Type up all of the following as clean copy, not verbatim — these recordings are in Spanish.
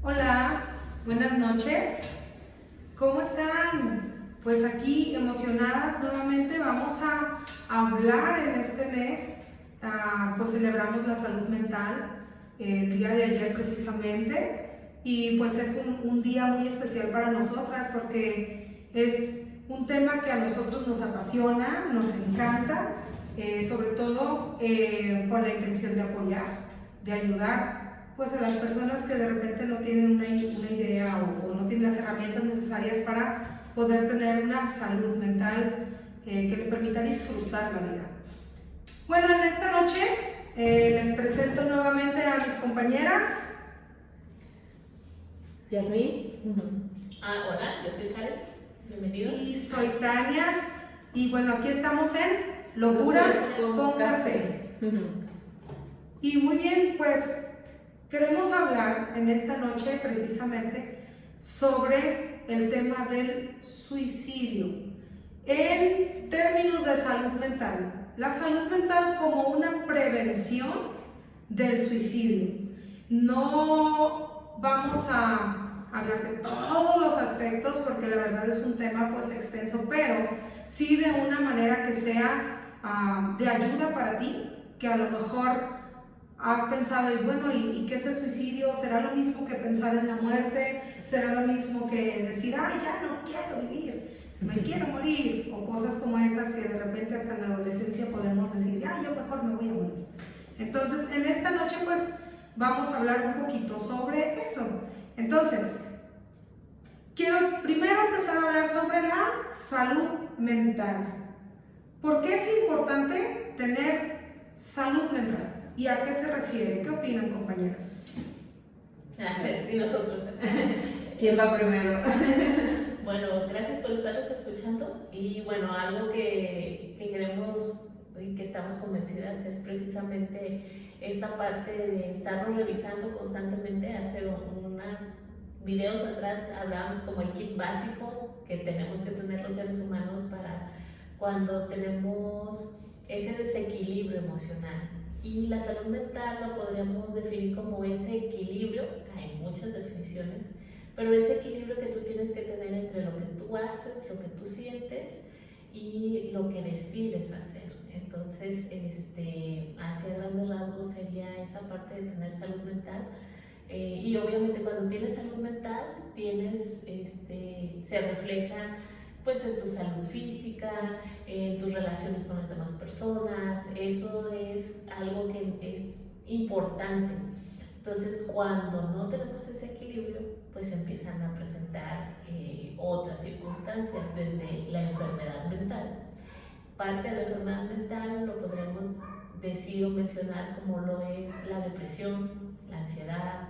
Hola, buenas noches. ¿Cómo están? Pues aquí emocionadas nuevamente vamos a hablar en este mes. Pues celebramos la salud mental el día de ayer precisamente y pues es un día muy especial para nosotras porque es un tema que a nosotros nos apasiona, nos encanta, sobre todo con la intención de apoyar, de ayudar pues a las personas que de repente no tienen una idea o no tienen las herramientas necesarias para poder tener una salud mental que le permita disfrutar la vida. Bueno, en esta noche les presento nuevamente a mis compañeras. Yasmín. Hola, yo soy Karen. Bienvenidos. Y soy Tania. Y bueno, aquí estamos en Locuras con Café. Y muy bien, pues queremos hablar en esta noche precisamente sobre el tema del suicidio en términos de salud mental. La salud mental como una prevención del suicidio. No vamos a hablar de todos los aspectos porque la verdad es un tema pues extenso, pero sí de una manera que sea de ayuda para ti, que a lo mejor has pensado, y bueno, ¿y qué es el suicidio? ¿Será lo mismo que pensar en la muerte? ¿Será lo mismo que decir, ay, ya no quiero vivir, me quiero morir? O cosas como esas que de repente hasta en la adolescencia podemos decir, ya, yo mejor me voy a morir. Entonces, en esta noche pues vamos a hablar un poquito sobre eso. Entonces, quiero primero empezar a hablar sobre la salud mental. ¿Por qué es importante tener salud mental? ¿Y a qué se refiere? ¿Qué opinan, compañeras? Y nosotros. ¿Quién va primero? Bueno, gracias por estarnos escuchando. Y bueno, algo que queremos y que estamos convencidas es precisamente esta parte de estarnos revisando constantemente. Hace unos videos atrás hablábamos como el kit básico que tenemos que tener los seres humanos para cuando tenemos ese desequilibrio emocional. Y la salud mental lo podríamos definir como ese equilibrio, hay muchas definiciones, pero ese equilibrio que tú tienes que tener entre lo que tú haces, lo que tú sientes y lo que decides hacer. Entonces, hacia grandes rasgos sería esa parte de tener salud mental. Y obviamente cuando tienes salud mental, se refleja pues en tu salud física, en tus relaciones con las demás personas. Eso es algo que es importante. Entonces, cuando no tenemos ese equilibrio, pues empiezan a presentar otras circunstancias, desde la enfermedad mental. Parte de la enfermedad mental lo podríamos decir o mencionar como lo es la depresión, la ansiedad,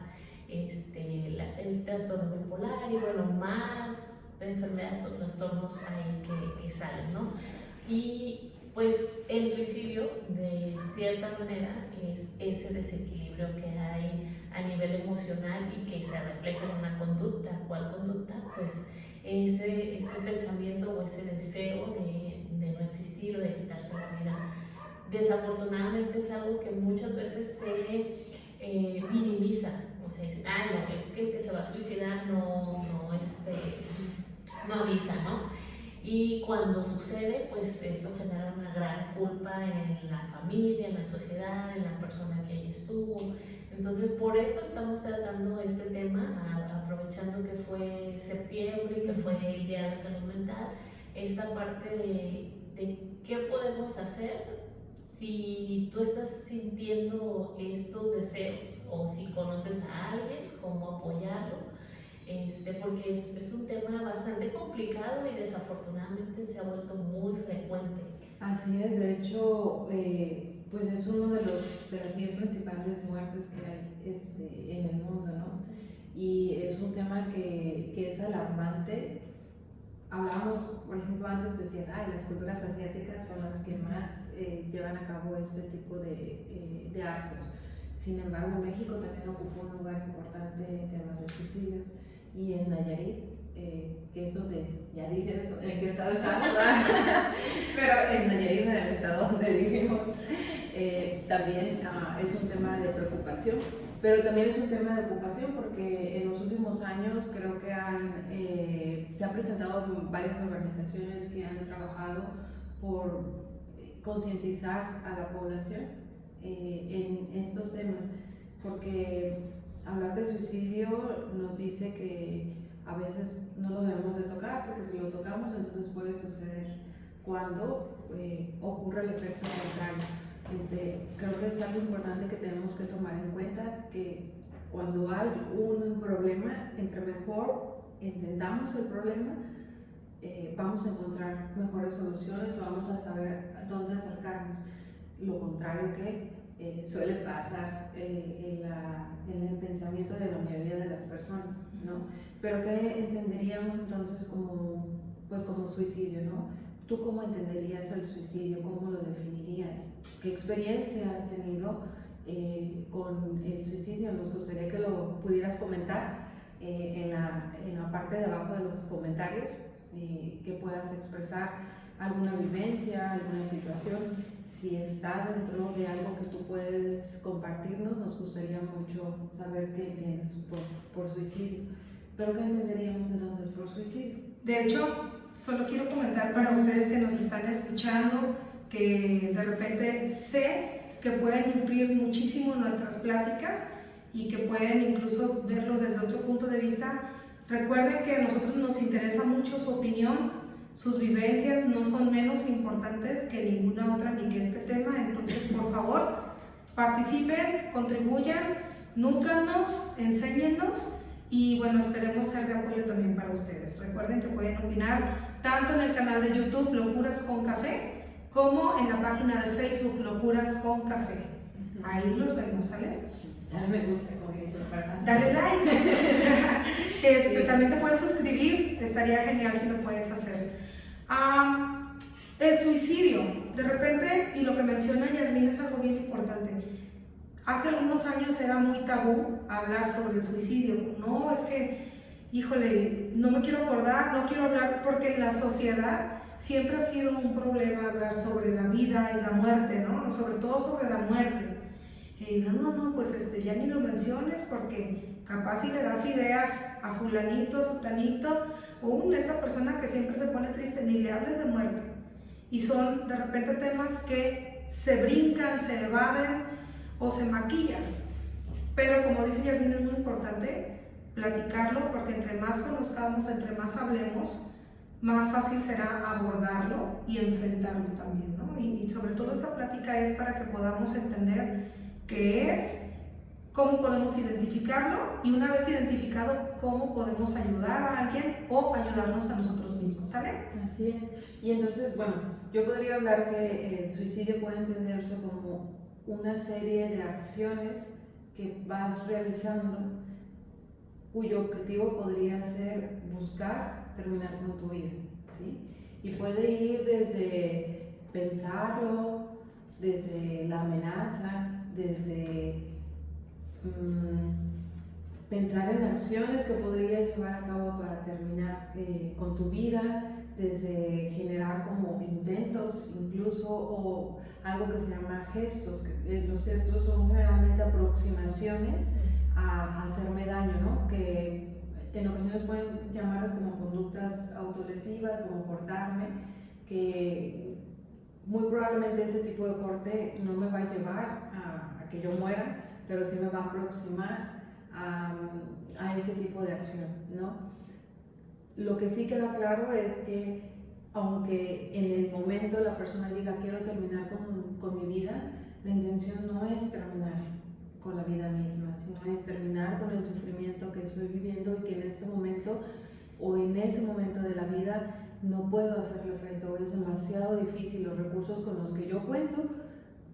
el trastorno bipolar y bueno, más de enfermedades o trastornos ahí que salen, ¿no? Y pues el suicidio de cierta manera es ese desequilibrio que hay a nivel emocional y que se refleja en una conducta. ¿Cuál conducta? Pues ese pensamiento o ese deseo de no existir o de quitarse la vida. Desafortunadamente es algo que muchas veces se minimiza. O sea, dicen, ay, no, es que el que se va a suicidar no avisa, ¿no? Y cuando sucede, pues esto genera una gran culpa en la familia, en la sociedad, en la persona que ahí estuvo. Entonces, por eso estamos tratando este tema, aprovechando que fue septiembre y que fue el Día de la Salud Mental, esta parte de qué podemos hacer si tú estás sintiendo estos deseos o si conoces a alguien, cómo apoyarlo. Porque es un tema bastante complicado y desafortunadamente se ha vuelto muy frecuente. Así es, de hecho, pues es uno de las 10 principales muertes que hay en el mundo, ¿no? Y es un tema que es alarmante. Hablábamos, por ejemplo, antes decías, las culturas asiáticas son las que más llevan a cabo este tipo de actos. Sin embargo, México también ocupó un lugar importante en temas de suicidios. Y en Nayarit, que es donde, ya dije en qué estado estamos, pero en Nayarit, en el estado donde vivimos, también es un tema de preocupación Pero también es un tema de ocupación porque en los últimos años creo que se han presentado varias organizaciones que han trabajado por concientizar a la población en estos temas, porque hablar de suicidio nos dice que a veces no lo debemos de tocar, porque si lo tocamos entonces puede suceder cuando ocurre el efecto contrario. Creo que es algo importante que tenemos que tomar en cuenta, que cuando hay un problema, entre mejor entendamos el problema, vamos a encontrar mejores soluciones o vamos a saber a dónde acercarnos. Lo contrario que suele pasar en el pensamiento de la mayoría de las personas, ¿no? Pero ¿qué entenderíamos entonces como suicidio, ¿no? ¿Tú cómo entenderías el suicidio? ¿Cómo lo definirías? ¿Qué experiencia has tenido con el suicidio? Nos gustaría que lo pudieras comentar en la parte de abajo de los comentarios, que puedas expresar alguna vivencia, alguna situación. Si está dentro de algo que tú puedes compartirnos, nos gustaría mucho saber qué entiendes por suicidio. ¿Pero qué entenderíamos entonces por suicidio? De hecho, solo quiero comentar para ustedes que nos están escuchando, que de repente sé que pueden nutrir muchísimo nuestras pláticas y que pueden incluso verlo desde otro punto de vista. Recuerden que a nosotros nos interesa mucho su opinión, sus vivencias no son menos importantes que ninguna otra ni que este tema, entonces por favor participen, contribuyan, nútranos, enséñennos y bueno, esperemos ser de apoyo también para ustedes. Recuerden que pueden opinar tanto en el canal de YouTube Locuras con Café como en la página de Facebook Locuras con Café. Ahí los vemos, ¿sale? Dale me gusta, dale like. Sí. También te puedes suscribir, estaría genial si lo puedes hacer. El suicidio, de repente, y lo que menciona Yasmín es algo bien importante. Hace algunos años era muy tabú hablar sobre el suicidio. No, es que, híjole, no me quiero acordar, no quiero hablar, porque en la sociedad siempre ha sido un problema hablar sobre la vida y la muerte, ¿no? Sobre todo sobre la muerte. No, pues ya ni lo menciones porque capaz si le das ideas a fulanito, sutanito, o esta persona que siempre se pone triste, ni le hables de muerte. Y son de repente temas que se brincan, se evaden o se maquillan. Pero como dice Yasmín, es muy importante platicarlo porque entre más conozcamos, entre más hablemos, más fácil será abordarlo y enfrentarlo también, ¿no? Y sobre todo esta plática es para que podamos entender qué es, cómo podemos identificarlo y una vez identificado, cómo podemos ayudar a alguien o ayudarnos a nosotros mismos, ¿sale? Así es. Y entonces, bueno, yo podría hablar que el suicidio puede entenderse como una serie de acciones que vas realizando cuyo objetivo podría ser buscar terminar con tu vida, ¿sí? Y puede ir desde pensarlo, desde la amenaza, desde pensar en acciones que podrías llevar a cabo para terminar con tu vida, desde generar como intentos incluso, o algo que se llama gestos. Los gestos son generalmente aproximaciones a hacerme daño, ¿no? Que en ocasiones pueden llamarlas como conductas autolesivas, como cortarme, que muy probablemente ese tipo de corte no me va a llevar a que yo muera, pero sí me va a aproximar a ese tipo de acción, ¿no? Lo que sí queda claro es que aunque en el momento la persona diga quiero terminar con mi vida, la intención no es terminar con la vida misma, sino es terminar con el sufrimiento que estoy viviendo y que en este momento o en ese momento de la vida no puedo hacerle frente o es demasiado difícil, los recursos con los que yo cuento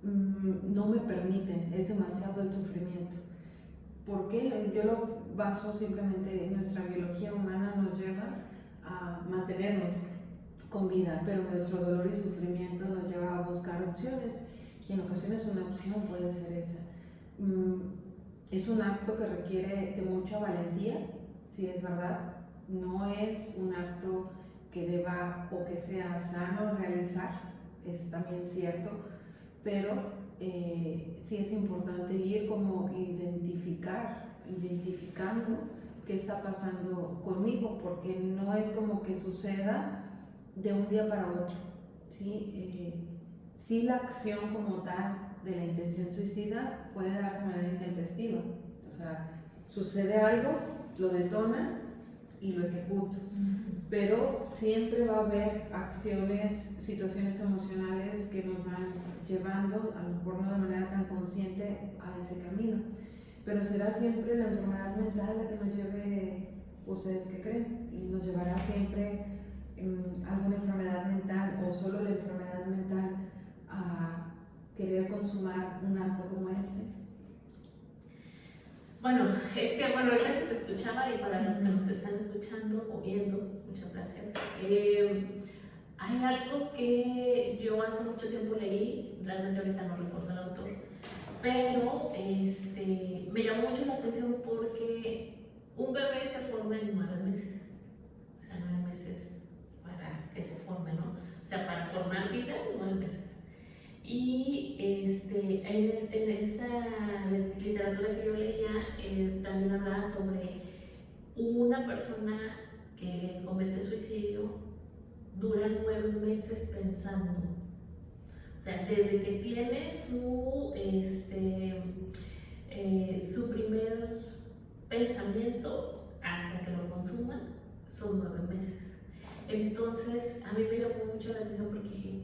no me permiten, es demasiado el sufrimiento. ¿Por qué? Yo lo baso simplemente en nuestra biología humana, nos lleva a mantenernos con vida, pero nuestro dolor y sufrimiento nos lleva a buscar opciones y en ocasiones una opción puede ser esa. Es un acto que requiere de mucha valentía, si es verdad, no es un acto que deba o que sea sano realizar, es también cierto, pero sí es importante ir como identificando identificando qué está pasando conmigo, porque no es como que suceda de un día para otro, ¿sí? Sí, la acción como tal de la intención suicida puede darse de manera intempestiva, o sea, sucede algo, lo detona y lo ejecuto, pero siempre va a haber acciones, situaciones emocionales que nos van llevando, a lo mejor no de manera tan consciente, a ese camino, pero será siempre la enfermedad mental la que nos lleve. ¿Ustedes qué creen? Y nos llevará siempre alguna enfermedad mental o solo la enfermedad mental a querer consumar un acto como este. Bueno, es que ahorita que te escuchaba y para los que nos están escuchando o viendo, muchas gracias. Hay algo que yo hace mucho tiempo leí, realmente ahorita no recuerdo el autor, pero me llamó mucho la atención porque un bebé se forma en 9 meses, o sea, 9 meses para que se forme, ¿no? O sea, para formar vida, 9 meses. Y en esa literatura que yo leía, también hablaba sobre una persona que comete suicidio, dura 9 meses pensando. O sea, desde que tiene su primer pensamiento hasta que lo consuma, son 9 meses. Entonces, a mí me llamó mucho la atención porque dije,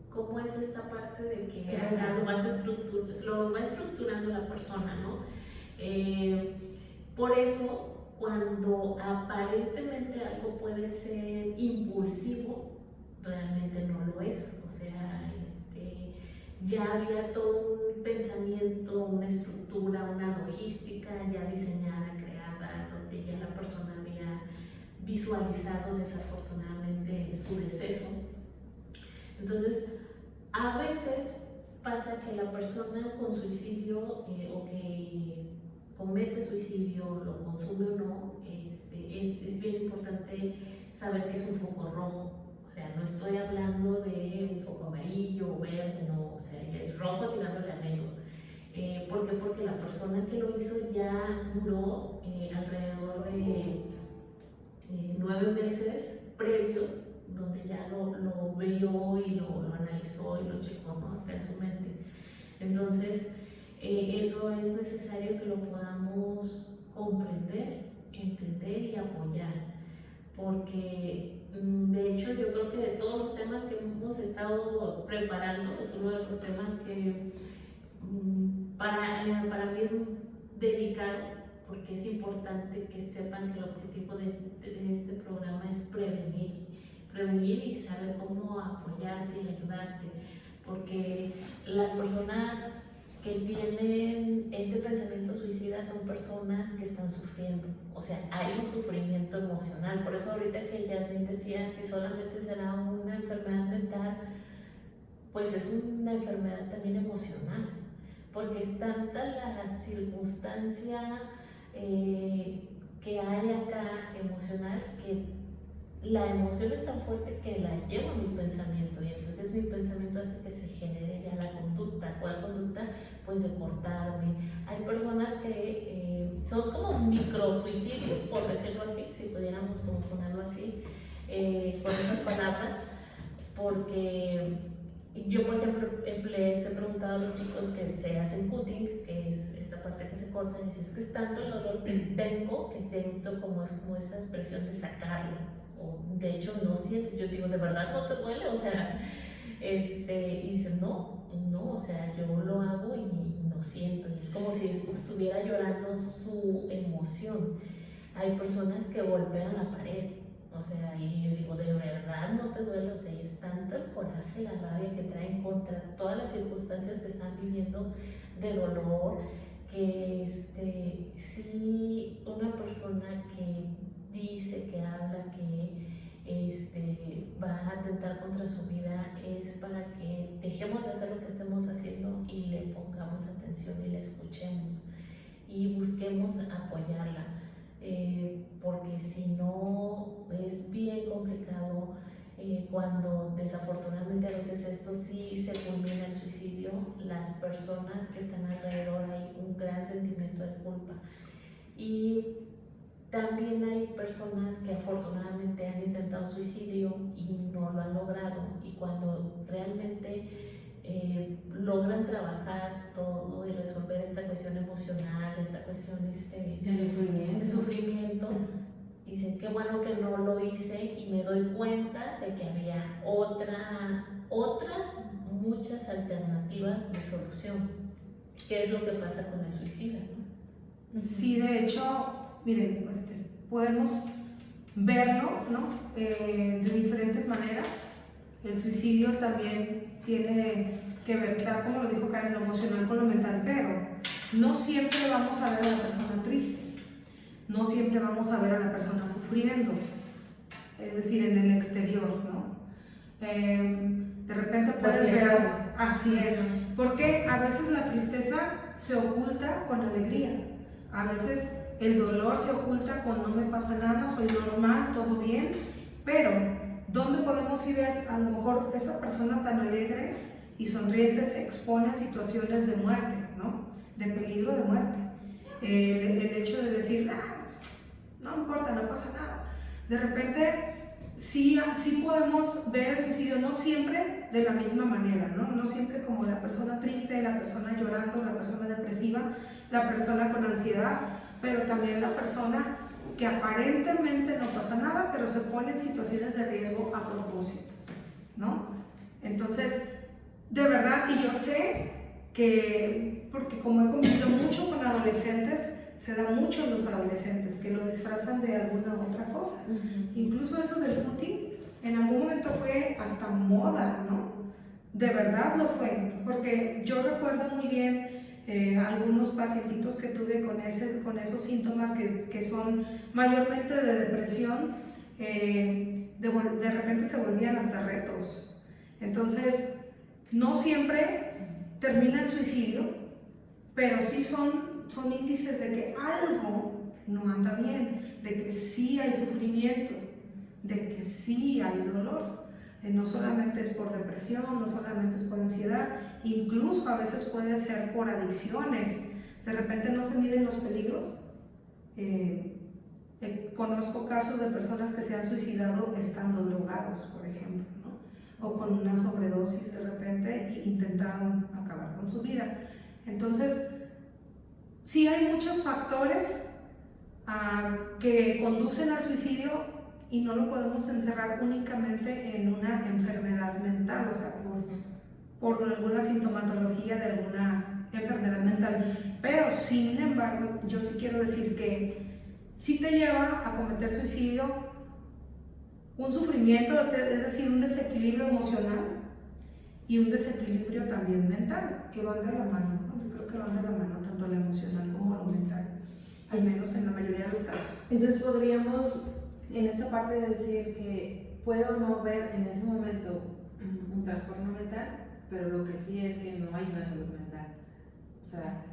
¿cómo es esta parte de que lo va estructurando la persona, ¿no? Por eso, cuando aparentemente algo puede ser impulsivo, realmente no lo es. O sea, ya había todo un pensamiento, una estructura, una logística ya diseñada, creada, donde ya la persona había visualizado desafortunadamente su deceso. Entonces, a veces pasa que la persona con suicidio o que comete suicidio, lo consume o no, es bien importante saber que es un foco rojo. O sea, no estoy hablando de un foco amarillo o verde, no, o sea, ya es rojo tirándole a negro. ¿Por qué? Porque la persona que lo hizo ya duró alrededor de 9 meses previos, donde ya lo vio y lo analizó y lo checó, ¿no? Acá en su mente. Entonces, eso es necesario que lo podamos comprender, entender y apoyar, porque de hecho yo creo que de todos los temas que hemos estado preparando, es uno de los temas que para mí es delicado, porque es importante que sepan que el objetivo de este programa es prevenir y saber cómo apoyarte y ayudarte, porque las personas que tienen este pensamiento suicida son personas que están sufriendo, o sea, hay un sufrimiento emocional. Por eso ahorita que Yasmin decía, si solamente será una enfermedad mental, pues es una enfermedad también emocional, porque es tanta la circunstancia que hay acá emocional, que la emoción es tan fuerte que la llevo a mi pensamiento, y entonces mi pensamiento hace que se genere ya la conducta. ¿Cuál conducta? Pues de cortarme. Hay personas que son como microsuicidios, por decirlo así, si pudiéramos como ponerlo así, con esas palabras, porque yo, por ejemplo, les he preguntado a los chicos que se hacen cutting, que es esta parte que se corta, y dices, es que es tanto el dolor que tengo, que siento como esa expresión de sacarlo, o de hecho no siento. Yo digo, ¿de verdad no te duele? O sea, y dicen, no, o sea, yo lo hago y no siento, y es como si estuviera llorando su emoción. Hay personas que golpean la pared, o sea, y yo digo, ¿de verdad no te duele? O sea, y es tanto el coraje, la rabia que traen contra todas las circunstancias que están viviendo de dolor, que si una persona que dice, que habla, que va a atentar contra su vida, es para que dejemos de hacer lo que estemos haciendo y le pongamos atención y la escuchemos y busquemos apoyarla. Porque si no es bien complicado cuando desafortunadamente a veces esto sí se culmina en suicidio. Las personas que están alrededor, hay un gran sentimiento de culpa. Y también hay personas que afortunadamente han intentado suicidio y no lo han logrado, y cuando realmente logran trabajar todo y resolver esta cuestión emocional, esta cuestión de sufrimiento, dicen qué bueno que no lo hice, y me doy cuenta de que había otras muchas alternativas de solución. ¿Qué es lo que pasa con el suicida, ¿no? Sí, de hecho, miren, pues, podemos verlo, ¿no? De diferentes maneras. El suicidio también tiene que ver, claro, como lo dijo Karen, lo emocional con lo mental, pero no siempre vamos a ver a la persona triste, no siempre vamos a ver a la persona sufriendo, es decir, en el exterior, ¿no? De repente puedes ver, así es, porque a veces la tristeza se oculta con alegría, a veces el dolor se oculta con no me pasa nada, soy normal, todo bien, pero ¿dónde podemos ir ver? A lo mejor esa persona tan alegre y sonriente se expone a situaciones de muerte, ¿no? De peligro de muerte. El hecho de decir, no importa, no pasa nada. De repente, sí podemos ver el suicidio, no siempre de la misma manera, ¿no? No siempre como la persona triste, la persona llorando, la persona depresiva, la persona con ansiedad, pero también la persona que aparentemente no pasa nada, pero se pone en situaciones de riesgo a propósito, ¿no? Entonces, de verdad, y yo sé que, porque como he convivido mucho con adolescentes, se da mucho en los adolescentes, que lo disfrazan de alguna otra cosa. Incluso eso del cutting, en algún momento fue hasta moda, ¿no? De verdad lo fue, porque yo recuerdo muy bien algunos pacientitos que tuve con esos síntomas que son mayormente de depresión, de repente se volvían hasta retos. Entonces, no siempre termina en suicidio, pero sí son índices de que algo no anda bien, de que sí hay sufrimiento, de que sí hay dolor. No solamente es por depresión, no solamente es por ansiedad, incluso a veces puede ser por adicciones. De repente no se miden los peligros. Conozco casos de personas que se han suicidado estando drogados, por ejemplo, ¿no? O con una sobredosis de repente e intentaron acabar con su vida. Entonces, sí hay muchos factores que conducen al suicidio, y no lo podemos encerrar únicamente en una enfermedad mental, o sea, por alguna sintomatología de alguna enfermedad mental. Pero sin embargo, yo sí quiero decir que sí te lleva a cometer suicidio un sufrimiento, es decir, un desequilibrio emocional y un desequilibrio también mental, que van de la mano, ¿no? Yo creo que van de la mano tanto lo emocional como lo mental, al menos en la mayoría de los casos. Entonces podríamos en esta parte de decir que puedo no ver en ese momento un trastorno mental, pero lo que sí es que no hay una salud mental. O sea,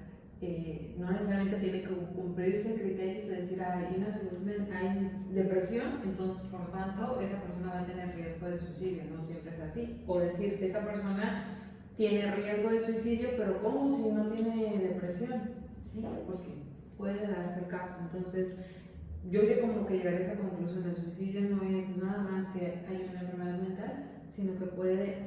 no necesariamente tiene que cumplirse criterios de decir hay depresión, entonces por lo tanto esa persona va a tener riesgo de suicidio. No siempre es así. O decir, esa persona tiene riesgo de suicidio, pero ¿cómo si no tiene depresión? Sí, porque puede darse el caso. Entonces, yo como que llegar a esa conclusión: el suicidio no es nada más que hay una enfermedad mental, sino que puede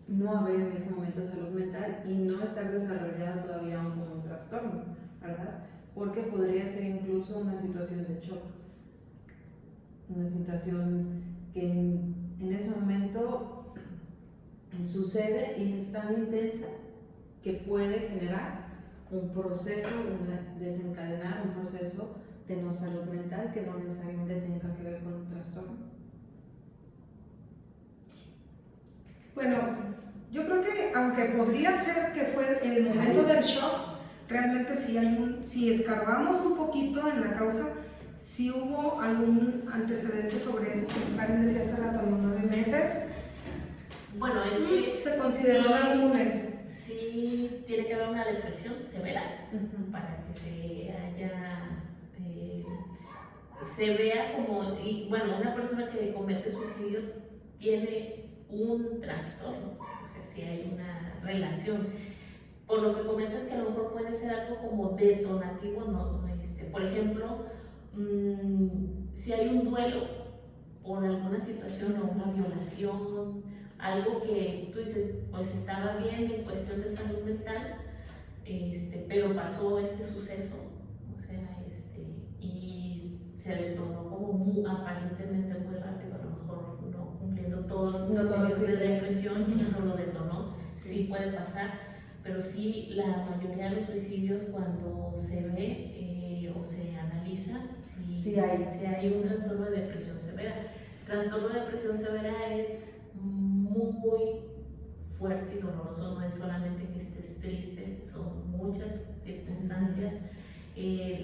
no haber en ese momento salud mental y no estar desarrollado todavía aún como un trastorno, ¿verdad? Porque podría ser incluso una situación de shock, una situación que en ese momento sucede y es tan intensa que puede generar un proceso, desencadenar un proceso de no salud mental que no necesariamente tenga que ver con un trastorno. Bueno, yo creo que aunque podría ser que fue el momento del shock, realmente si escarbamos un poquito en la causa, si hubo algún antecedente sobre eso, como Karen decía hace rato, los 9 meses. Bueno, es que se consideró en algún momento. Sí, tiene que haber una depresión severa para que se vea como, y bueno, una persona que comete suicidio tiene un trastorno, o sea, si hay una relación. por lo que comentas que a lo mejor puede ser algo como detonativo, no, por ejemplo, si hay un duelo por alguna situación o una violación, algo que tú dices, pues estaba bien en cuestión de salud mental, pero pasó este suceso, o sea, y se detonó como aparentemente muy rápido, a lo mejor no cumpliendo todos los criterios de depresión, y no lo detonó, sí puede pasar, pero sí la mayoría de los suicidios cuando se ve o se analiza, sí hay un trastorno de depresión severa. Trastorno de depresión severa es muy fuerte y doloroso, no es solamente que estés triste, son muchas circunstancias.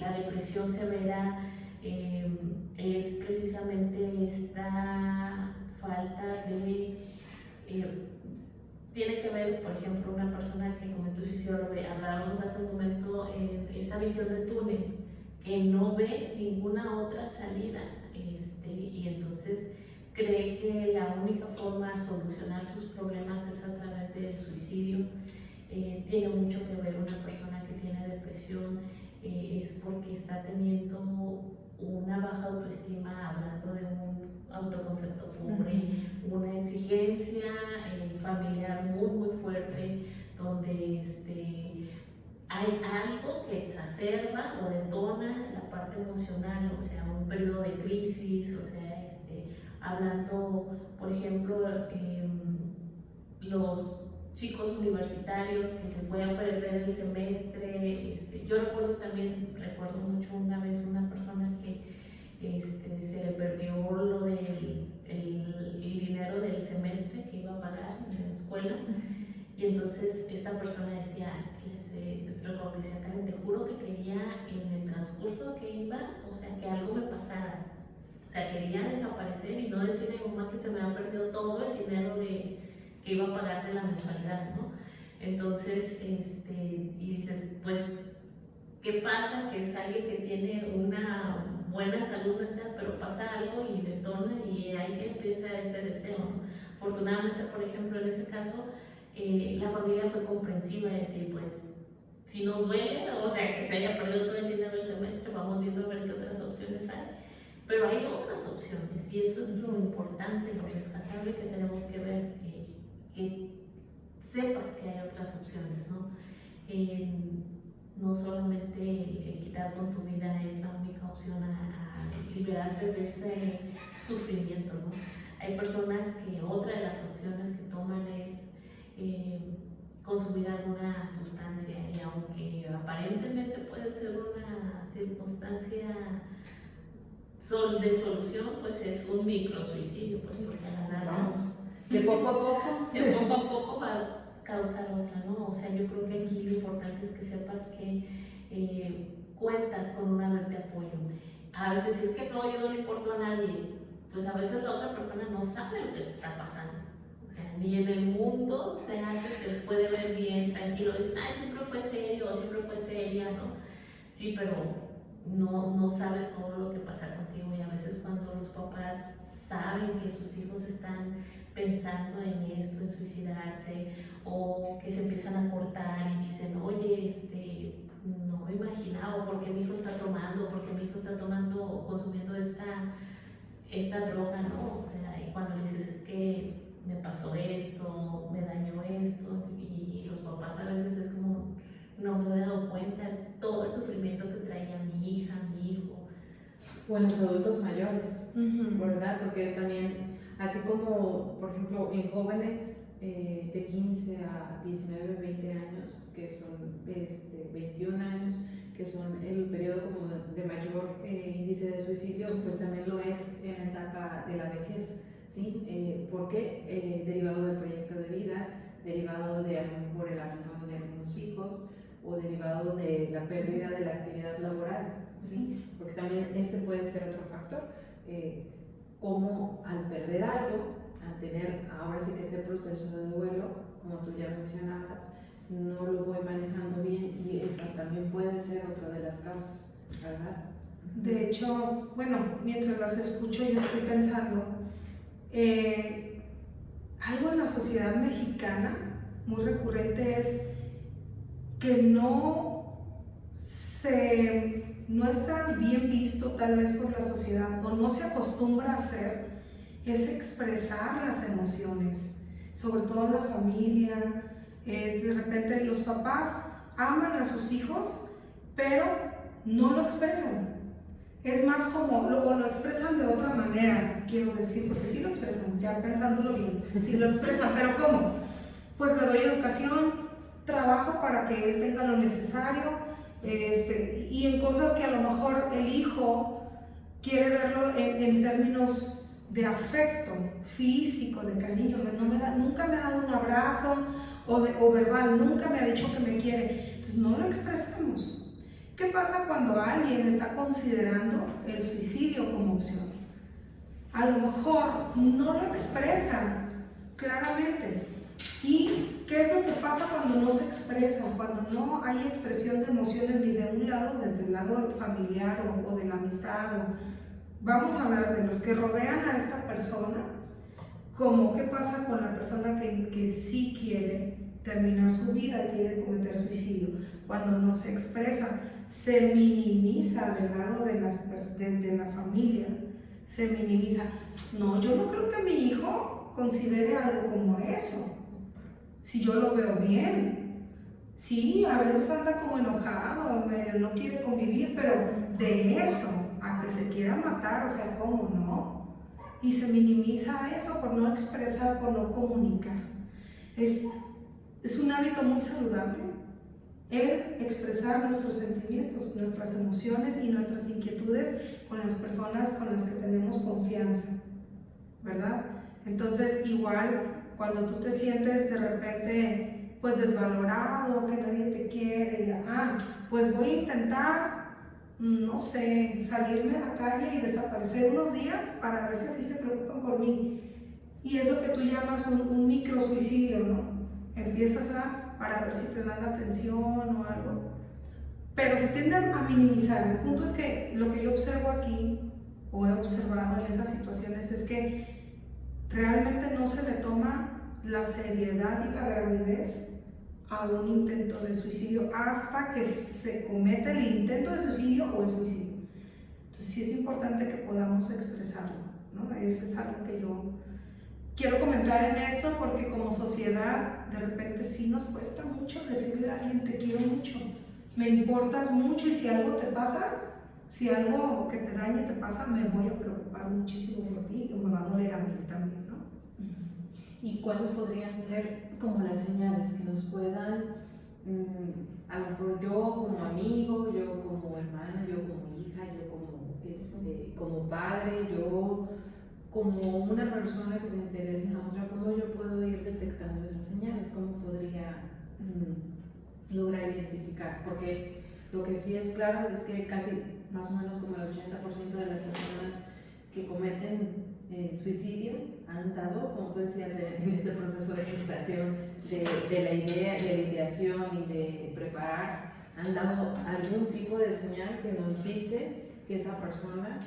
La depresión severa es precisamente esta falta de... tiene que ver, por ejemplo, una persona que cometió suicidio, hablábamos hace un momento, en esta visión de túnel, que no ve ninguna otra salida, y entonces cree que la única forma de solucionar sus problemas es a través del suicidio. Tiene mucho que ver una persona que tiene depresión, es porque está teniendo una baja autoestima, hablando de un autoconcepto pobre, una exigencia familiar muy fuerte, donde hay algo que exacerba o detona la parte emocional, o sea, un periodo de crisis, o sea, hablando, por ejemplo, los chicos universitarios que se pueden perder el semestre. Yo recuerdo mucho una vez una persona que se le perdió lo del el dinero del semestre que iba a pagar en la escuela, y entonces esta persona decía, recuerdo que decía, Karen, te juro que quería en el transcurso que iba, o sea, que algo me pasara, o sea, quería desaparecer y no decirle a mi mamá que se me había perdido todo el dinero que iba a pagar de la mensualidad, ¿no? Entonces, y dices, pues, ¿qué pasa? Que es alguien que tiene una buena salud mental, pero pasa algo y detona, y ahí empieza ese deseo, ¿no? Afortunadamente, por ejemplo, en ese caso, la familia fue comprensiva y decir, pues, si nos duele, o sea, que se haya perdido todo el dinero del semestre, vamos viendo a ver qué otras opciones hay. Pero hay otras opciones, y eso es lo importante, lo rescatable que tenemos que ver, que sepas que hay otras opciones, ¿no? No solamente el quitar con tu vida es la única opción a liberarte de ese sufrimiento, ¿no? Hay personas que otra de las opciones que toman es consumir alguna sustancia, y aunque aparentemente puede ser una circunstancia de solución, pues es un microsuicidio, pues porque a la larga de poco a poco va a causar otra, ¿no? O sea, yo creo que aquí lo importante es que sepas que cuentas con una red de apoyo. A veces, si es que no, yo no le importo a nadie, pues a veces la otra persona no sabe lo que te está pasando. O sea, ni en el mundo se hace, te puede ver bien, tranquilo, dicen, ay, siempre fue serio, siempre fue seria, ¿no? Sí, pero no sabe todo lo que pasa contigo, y a veces cuando los papás saben que sus hijos están pensando en esto, en suicidarse, o que se empiezan a cortar y dicen, oye, no me imaginaba, ¿por qué mi hijo está tomando? ¿Por qué mi hijo está tomando o consumiendo esta droga, no? O sea, y cuando le dices, es que me pasó esto, me dañó esto, y los papás a veces es como, no me había dado cuenta de todo el sufrimiento que traía mi hija, mi hijo. O en los adultos mayores, ¿verdad? Porque también, así como, por ejemplo, en jóvenes de 15 a 19, 20 años, que son 21 años, que son el periodo como de mayor índice de suicidio, pues también lo es en la etapa de la vejez, ¿sí? ¿Por qué? Derivado del proyecto de vida, derivado por el abandono de algunos hijos, o derivado de la pérdida de la actividad laboral, ¿sí? Porque también ese puede ser otro factor, como al perder algo, al tener ahora sí que ese proceso de duelo, como tú ya mencionabas, no lo voy manejando bien, y esa también puede ser otra de las causas, ¿verdad? De hecho, bueno, mientras las escucho yo estoy pensando, algo en la sociedad mexicana muy recurrente es que no está bien visto tal vez por la sociedad o no se acostumbra a hacer, es expresar las emociones, sobre todo en la familia. De repente los papás aman a sus hijos, pero no lo expresan. Es más como lo expresan de otra manera, quiero decir, porque sí lo expresan, ya pensándolo bien, sí lo expresan, pero ¿cómo? Pues le doy educación, trabajo para que él tenga lo necesario, y en cosas que a lo mejor el hijo quiere verlo en términos de afecto físico, de cariño. Nunca me ha dado un abrazo o verbal, nunca me ha dicho que me quiere, entonces no lo expresamos. ¿Qué pasa cuando alguien está considerando el suicidio como opción? A lo mejor no lo expresa claramente. ¿Y qué es lo que pasa cuando no se expresa? Cuando no hay expresión de emociones ni de un lado, desde el lado familiar o de la amistad. Vamos a hablar de los que rodean a esta persona, como qué pasa con la persona que sí quiere terminar su vida y quiere cometer suicidio. Cuando no se expresa, se minimiza del lado de la familia, se minimiza. No, yo no creo que mi hijo considere algo como eso, si yo lo veo bien. Sí, a veces anda como enojado, medio no quiere convivir, pero de eso a que se quiera matar, o sea, ¿cómo no? Y se minimiza eso por no expresar, por no comunicar. Es un hábito muy saludable el expresar nuestros sentimientos, nuestras emociones y nuestras inquietudes con las personas con las que tenemos confianza, ¿verdad? Entonces, igual, cuando tú te sientes de repente pues desvalorado, que nadie te quiere, pues voy a intentar, no sé, salirme a la calle y desaparecer unos días para ver si así se preocupan por mí. Y es lo que tú llamas un micro suicidio, ¿no? Empiezas para ver si te dan atención o algo, pero se tienden a minimizar. El punto es que lo que yo observo aquí, o he observado en esas situaciones, es que realmente no se le toma la seriedad y la gravidez a un intento de suicidio hasta que se comete el intento de suicidio o el suicidio. Entonces sí es importante que podamos expresarlo, ¿no? Eso es algo que yo quiero comentar en esto, porque como sociedad de repente sí nos cuesta mucho decirle a alguien te quiero mucho, me importas mucho, y si algo te pasa, si algo que te dañe te pasa, me voy a preocupar muchísimo por ti, o me va a doler a mí también, ¿no? ¿Y cuáles podrían ser como las señales que nos puedan, a lo mejor yo como amigo, yo como hermana, yo como hija, yo como padre, yo como una persona que se interesa en la otra, cómo yo puedo ir detectando esas señales? ¿Cómo podría lograr identificar? Porque lo que sí es claro es que casi más o menos como el 80% de las personas que cometen suicidio han dado, como tú decías, en este proceso de gestación, de la idea, de la ideación y de preparar, han dado algún tipo de señal que nos dice que esa persona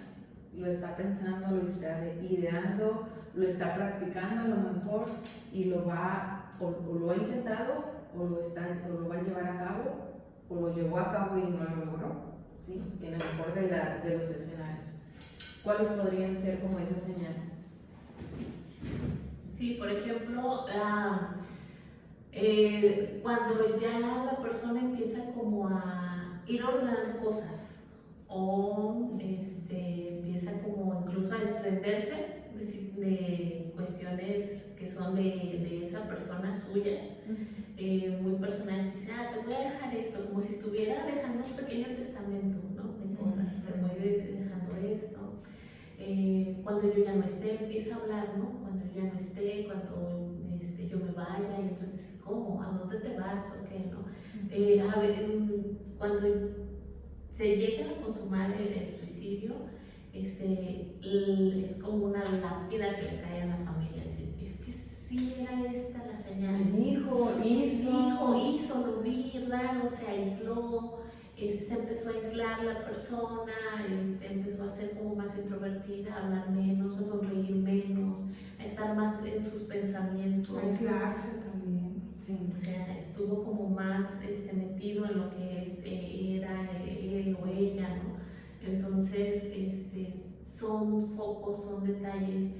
lo está pensando, lo está ideando, lo está practicando a lo mejor, y o lo ha intentado, o lo va a llevar a cabo, o lo llevó a cabo y no lo logró, ¿sí? En el mejor de los escenarios. ¿Cuáles podrían ser como esas señales? Sí, por ejemplo, cuando ya la persona empieza como a ir ordenando cosas, o empieza como incluso a desprenderse de cuestiones que son de esa persona suyas, muy personales, dice, te voy a dejar esto, como si estuviera dejando un pequeño testamento, ¿no? De cosas, te voy dejando esto. Cuando yo ya no esté, empieza a hablar, ¿no? Cuando yo ya no esté, cuando yo me vaya, y entonces, ¿cómo? ¿A dónde te vas? ¿O qué? ¿No? Cuando se llega a consumar el suicidio, es como una lápida que le cae a la familia. Es que sí era esta la señal. Mi hijo hizo, lo vi raro, se aisló, se empezó a aislar la persona, empezó a ser como más introvertida, a hablar menos, a sonreír menos, a estar más en sus pensamientos. A aislarse también. Sí. O sea, estuvo como más metido en lo que era él o ella, ¿no? Entonces, son focos, son detalles.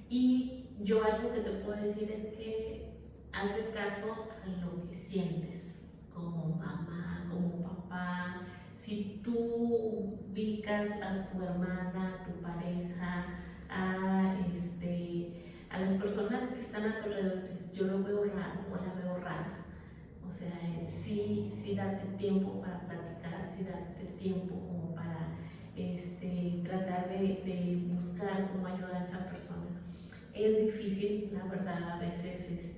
Y yo algo que te puedo decir es que hazle caso a lo que sientes como mamá, como papá. Si tú ubicas a tu hermana, a tu pareja, a las personas que están a tu alrededor, dices, yo lo veo raro o la veo rara. O sea, sí date tiempo para platicar, sí date tiempo como para tratar de buscar cómo ayudar a esa persona. Es difícil, la verdad, a veces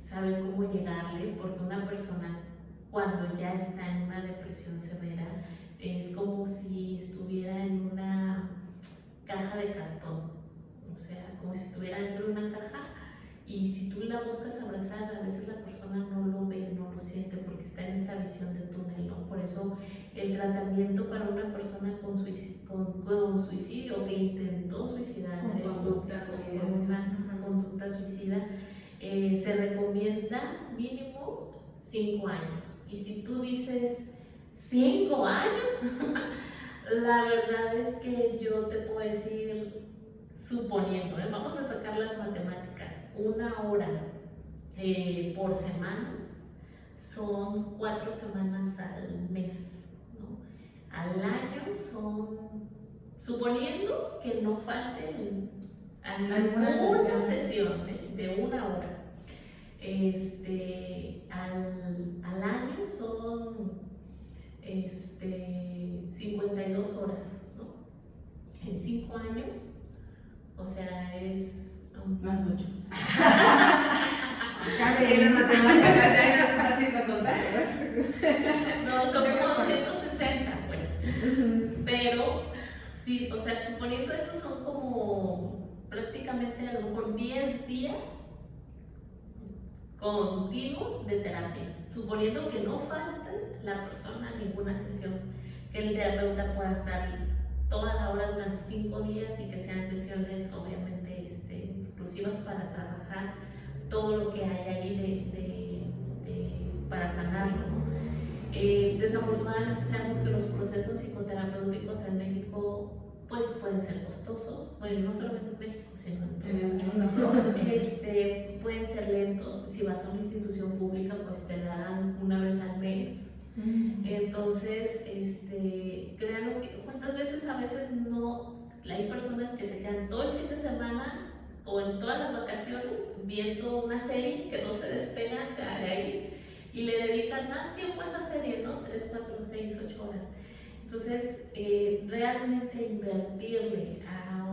saber cómo llegarle, porque una persona cuando ya está en una depresión severa es como si estuviera en una caja de cartón, o sea, como si estuviera dentro de una caja, y si tú la buscas abrazar, a veces la persona no lo ve, no lo siente, porque está en esta visión de túnel, ¿no? Por eso el tratamiento para una persona con suicidio, que intentó suicidarse, con conducta, con una conducta suicida, se recomienda mínimo 5 años. Y si tú dices 5 años, la verdad es que yo te puedo decir, suponiendo, vamos a sacar las matemáticas, 1 hora por semana son 4 semanas al mes, ¿no? Al año son, suponiendo que no falte alguna sesión de 1 hora, al año son 52 horas, ¿no? En 5 años, o sea, es más mucho. No, son como 260, pues. Pero, sí, o sea, suponiendo eso, son como prácticamente a lo mejor 10 días continuos de terapia, suponiendo que no falte la persona a ninguna sesión, que el terapeuta pueda estar toda la hora durante 5 días y que sean sesiones obviamente exclusivas para trabajar todo lo que hay ahí para sanarlo, ¿no? Desafortunadamente sabemos que los procesos psicoterapéuticos en México pues pueden ser costosos, bueno, no solamente en México, sino en todo el mundo. Pueden ser lentos. Si vas a una institución pública, pues te la dan una vez al mes. Entonces, créanlo que cuántas veces a veces no, hay personas que se quedan todo el fin de semana o en todas las vacaciones viendo una serie que no se despegan de ahí y le dedican más tiempo a esa serie, ¿no? 3, 4, 6, 8 horas. Entonces, realmente invertirle a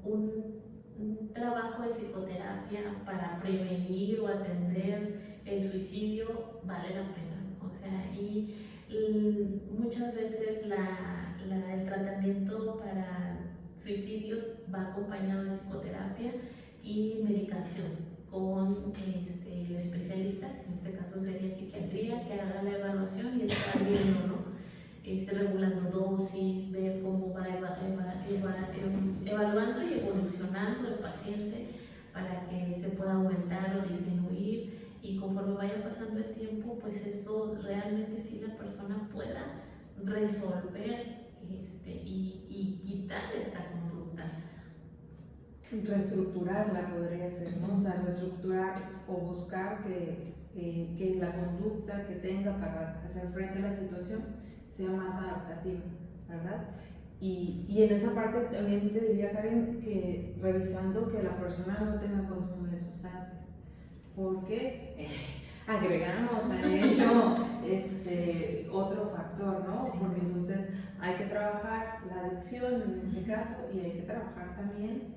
un trabajo de psicoterapia para prevenir o atender el suicidio vale la pena. O sea, y muchas veces el tratamiento para suicidio va acompañado de psicoterapia y medicación con el especialista, que en este caso sería psiquiatría, que haga la evaluación y estar viendo, ¿no? Regulando dosis, ver cómo va evaluando y evolucionando el paciente para que se pueda aumentar o disminuir, y conforme vaya pasando el tiempo, pues esto realmente sí la persona pueda resolver y quitar esta conducta. Reestructurarla podría ser, ¿no? O sea, reestructurar o buscar que la conducta que tenga para hacer frente a la situación sea más adaptativa, ¿verdad? Y en esa parte también te diría, Karen, que revisando que la persona no tenga consumo de sustancias, porque agregamos a ello otro factor, ¿no? Porque entonces hay que trabajar la adicción en este caso, y hay que trabajar también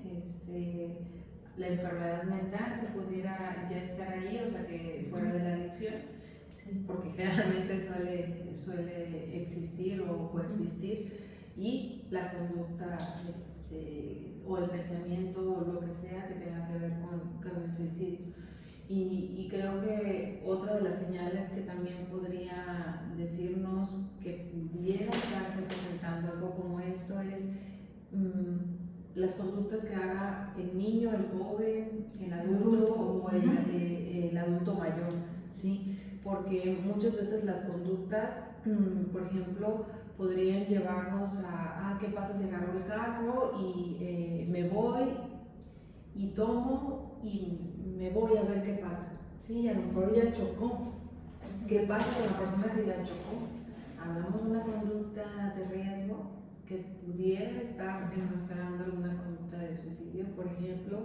la enfermedad mental que pudiera ya estar ahí, o sea, que fuera de la adicción, porque generalmente suele existir o coexistir, y la conducta o el pensamiento o lo que sea que tenga que ver con el suicidio. Y creo que otra de las señales que también podría decirnos que pudiera estarse presentando algo como esto es las conductas que haga el niño, el joven, el adulto o el adulto mayor, ¿sí? Porque muchas veces las conductas, por ejemplo, podrían llevarnos a ¿qué pasa si agarro el carro y me voy y tomo y me voy a ver qué pasa? Sí, a lo mejor ya chocó. ¿Qué pasa con la persona que ya chocó? Hablamos de una conducta de riesgo que pudiera estar enmascarando alguna conducta de suicidio, por ejemplo,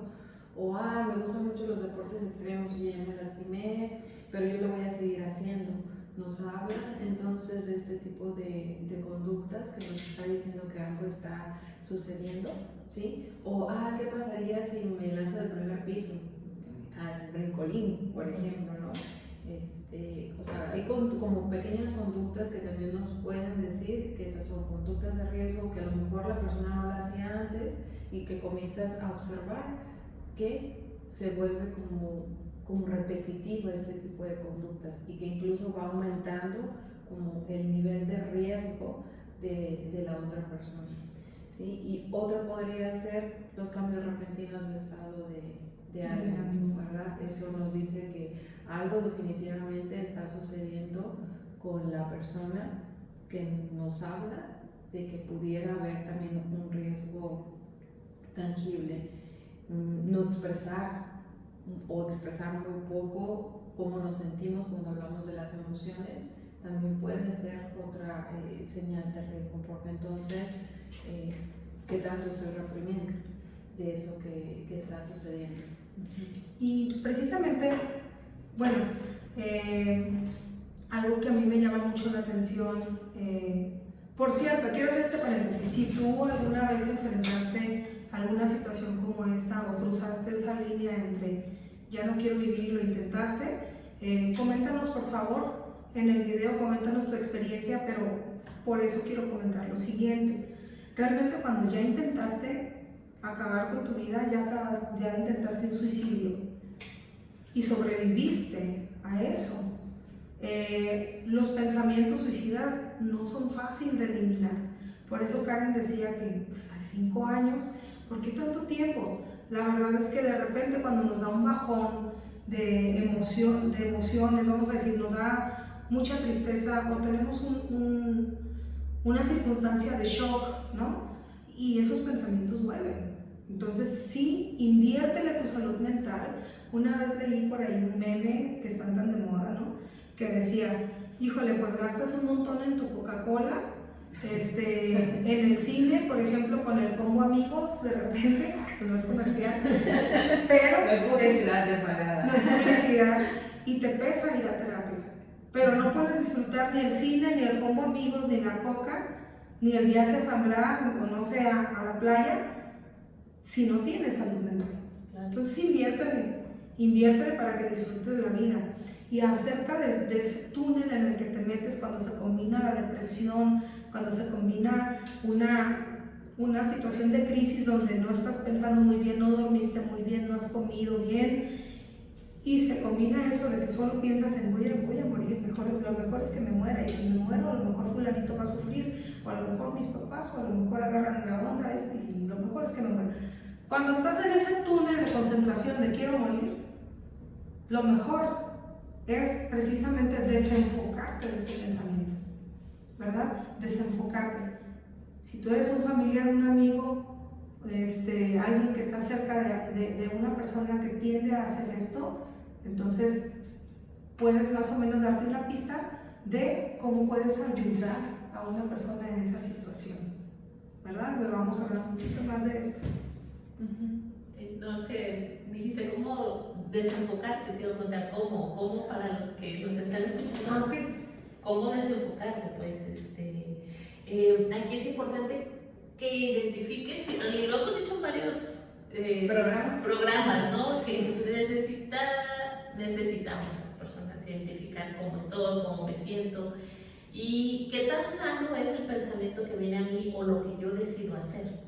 o me gustan mucho los deportes extremos y ya me lastimé, pero yo lo voy a seguir haciendo. Nos habla entonces de este tipo de conductas que nos está diciendo que algo está sucediendo, ¿sí? O ¿qué pasaría si me lanzo del primer piso al brincolín, por ejemplo, ¿no? O sea, hay como pequeñas conductas que también nos pueden decir que esas son conductas de riesgo, que a lo mejor la persona no la hacía antes y que comienzas a observar que se vuelve como repetitivo este tipo de conductas y que incluso va aumentando como el nivel de riesgo de la otra persona, ¿sí? Y otra podría ser los cambios repentinos de estado de ánimo, ¿verdad? Eso nos dice que algo definitivamente está sucediendo con la persona que nos habla de que pudiera haber también un riesgo tangible. No expresar o expresar muy poco cómo nos sentimos cuando hablamos de las emociones también puede ser otra señal de riesgo, porque entonces ¿qué tanto estoy reprimiendo de eso que está sucediendo? Y precisamente, bueno, algo que a mí me llama mucho la atención, por cierto, quiero hacer este paréntesis, si tú alguna vez enfrentaste alguna situación como esta o cruzaste esa línea entre ya no quiero vivir, lo intentaste, coméntanos por favor en el video, coméntanos tu experiencia, pero por eso quiero comentar lo siguiente. Realmente cuando ya intentaste acabar con tu vida, ya intentaste un suicidio y sobreviviste a eso, los pensamientos suicidas no son fáciles de eliminar. Por eso Karen decía que pues, hace 5 años, ¿por qué tanto tiempo? La verdad es que de repente cuando nos da un bajón de emociones, vamos a decir, nos da mucha tristeza o tenemos una circunstancia de shock, ¿no? Y esos pensamientos vuelven. Entonces sí, inviértele a tu salud mental. Una vez leí por ahí un meme que están tan de moda, ¿no? Que decía, híjole, pues gastas un montón en tu Coca-Cola, en el cine, por ejemplo, con el combo amigos, de repente, que no es comercial, pero no es publicidad de pagada. No es publicidad, y te pesa ir a terapia, pero no puedes disfrutar ni el cine, ni el combo amigos, ni la coca, ni el viaje a San Blas, o no sé, a la playa, si no tienes salud mental. Entonces inviértele para que disfrutes de la vida. Y acerca de ese túnel en el que te metes cuando se combina la depresión, cuando se combina una situación de crisis donde no estás pensando muy bien, no dormiste muy bien, no has comido bien, y se combina eso de que solo piensas en voy a morir, lo mejor es que me muera, y si me muero a lo mejor fulanito va a sufrir, o a lo mejor mis papás, o a lo mejor agarran la onda y lo mejor es que me muera. Cuando estás en ese túnel de concentración de quiero morir, lo mejor es precisamente desenfocarte de ese pensamiento, ¿verdad? Desenfocarte. Si tú eres un familiar, un amigo, alguien que está cerca de una persona que tiende a hacer esto, entonces puedes más o menos darte una pista de cómo puedes ayudar a una persona en esa situación, ¿verdad? Pero vamos a hablar un poquito más de esto. No, es que dijiste cómo desenfocarte, te iba a preguntar cómo para los que nos están escuchando. ¿Cómo desenfocarte? Pues aquí es importante que identifiques, y lo hemos dicho en varios programas, ¿no? Sí, necesitamos las personas identificar cómo estoy, cómo me siento y qué tan sano es el pensamiento que viene a mí o lo que yo decido hacer.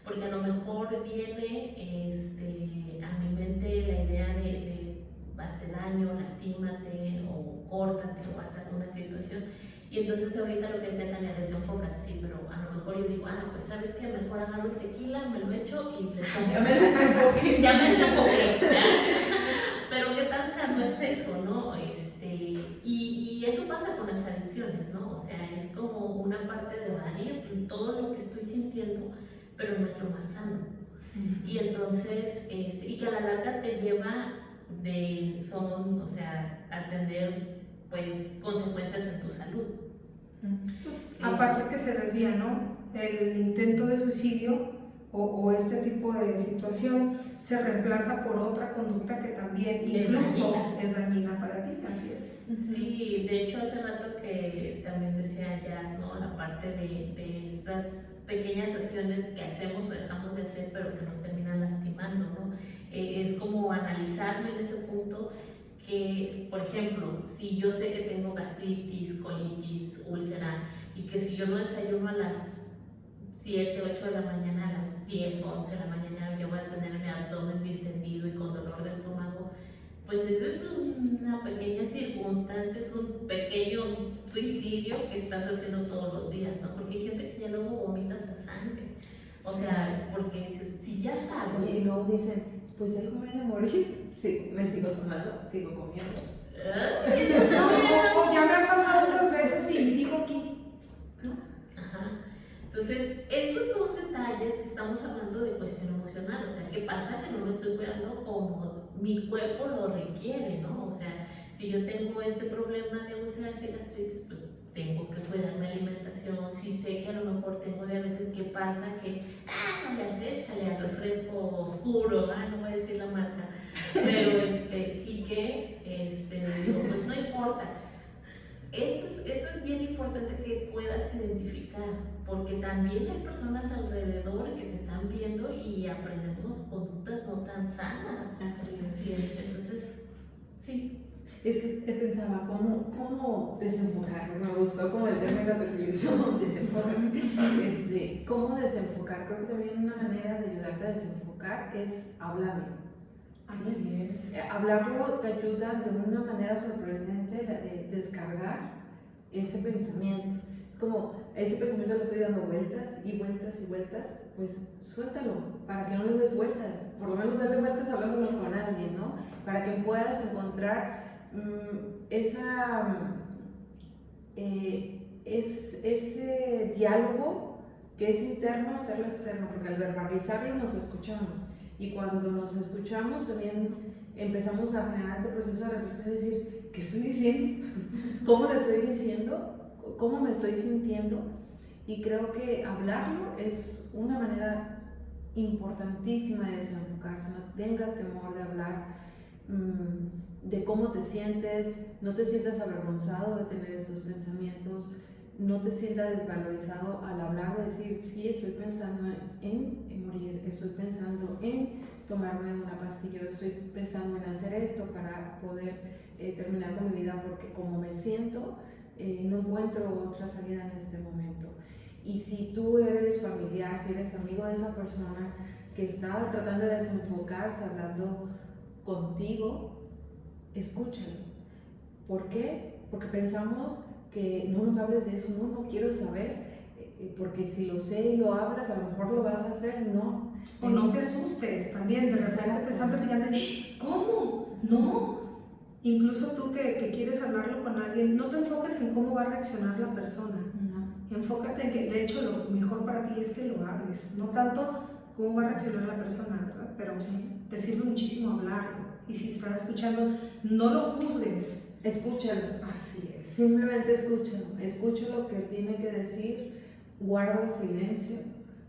Porque a lo mejor viene a mi mente la idea de hazte daño, lastímate o córtate o haz alguna situación. Y entonces ahorita lo que decía Tania, desenfócate, sí, pero a lo mejor yo digo, pues sabes que mejor agarro el tequila, me lo echo y le pongo. Ya me desenfoqué. Ya me desenfoqué. Pero qué tan sano es eso, ¿no? con las adicciones, ¿no? O sea, es como una parte de evadir todo lo que estoy sintiendo, pero no es lo más sano. Y entonces, y que a la larga te lleva o sea, a tener pues consecuencias en tu salud. Pues, aparte que se desvía, ¿no? El intento de suicidio o este tipo de situación se reemplaza por otra conducta que también incluso es dañina para ti, así es. Sí, de hecho hace rato que también decía Jazz, ¿no? La parte de estas pequeñas acciones que hacemos o dejamos de hacer, pero que nos terminan lastimando, ¿no? Es como analizarme en ese punto que, por ejemplo, si yo sé que tengo gastritis, colitis, úlcera, y que si yo no desayuno a las 7, 8 de la mañana, a las 10, 11 de la mañana, yo voy a tener mi abdomen distendido y con dolor de estómago, pues esa es una pequeña circunstancia, es un pequeño suicidio que estás haciendo todos los días, ¿no? Porque hay gente que ya luego vomita hasta sangre. O sea, porque dices, si ya sabes. Y luego dicen, pues él come de morir. Sí, me sigo tomando, sigo comiendo. No, ya me ha pasado otras veces y sigo aquí, ¿no? Ajá. Entonces, esos son detalles que estamos hablando de cuestión emocional. O sea, ¿qué pasa? Que no lo estoy cuidando como mi cuerpo lo requiere, ¿no? O sea, si yo tengo este problema de úlceras y gastritis, pues tengo que cuidar mi alimentación. Si sé que a lo mejor tengo diabetes, ¿qué pasa? Que, no le hace, échale al refresco oscuro, no voy a decir la marca, pero y que, digo, pues no importa. Eso es bien importante que puedas identificar, porque también hay personas alrededor que te están viendo y aprendemos conductas no tan sanas. Así es. Entonces, sí. Es que pensaba, ¿cómo desenfocar? Me gustó como el término que utilizó, desenfocar. ¿Cómo desenfocar? Creo que también una manera de ayudarte a desenfocar es hablarlo. Así es. Hablarlo te ayuda de una manera sorprendente de descargar ese pensamiento. Es como, ese pensamiento le estoy dando vueltas y vueltas y vueltas, pues suéltalo, para que no le des vueltas, por lo menos darle vueltas hablándolo con alguien, ¿no? Para que puedas encontrar ese diálogo que es interno, hacerlo externo, porque al verbalizarlo nos escuchamos. Y cuando nos escuchamos también empezamos a generar ese proceso de reflexión, de decir, ¿qué estoy diciendo? ¿Cómo lo estoy diciendo? ¿Cómo me estoy sintiendo? Y creo que hablarlo es una manera importantísima de desenfocarse. No tengas temor de hablar de cómo te sientes, no te sientas avergonzado de tener estos pensamientos, no te sientas desvalorizado al hablar de decir, sí, estoy pensando en morir, estoy pensando en tomarme una pastilla, estoy pensando en hacer esto para poder terminar con mi vida, porque como me siento, no encuentro otra salida en este momento. Y si tú eres familiar, si eres amigo de esa persona que está tratando de desenfocarse hablando contigo, escúchalo. ¿Por qué? Porque pensamos que no me hables de eso, no quiero saber, porque si lo sé y lo hablas, a lo mejor lo vas a hacer, no. O no te asustes también, de repente te están platicando, ¿cómo? No. Incluso tú que quieres hablarlo con alguien, no te enfoques en cómo va a reaccionar la persona. No. Enfócate en que, de hecho, lo mejor para ti es que lo hables, no tanto cómo va a reaccionar la persona, ¿verdad? Pero te sirve muchísimo hablarlo. Y si estás escuchando, no lo juzgues. Escúchalo. Así es. Simplemente escúchalo. Escucha lo que tiene que decir, guarda silencio,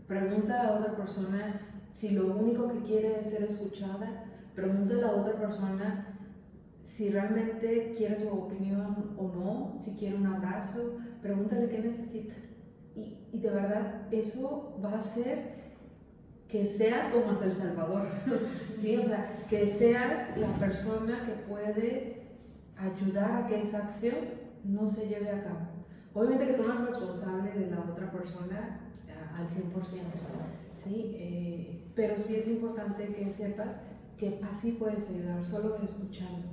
pregunta a la otra persona si lo único que quiere es ser escuchada, pregunta a la otra persona si realmente quiere tu opinión o no, si quiere un abrazo, pregúntale qué necesita. Y de verdad, eso va a hacer que seas como hasta El Salvador, ¿sí? O sea, que seas la persona que puede ayudar a que esa acción no se lleve a cabo. Obviamente que tú eres responsable de la otra persona al 100%, ¿sí? Pero sí es importante que sepas que así puedes ayudar, solo escuchando.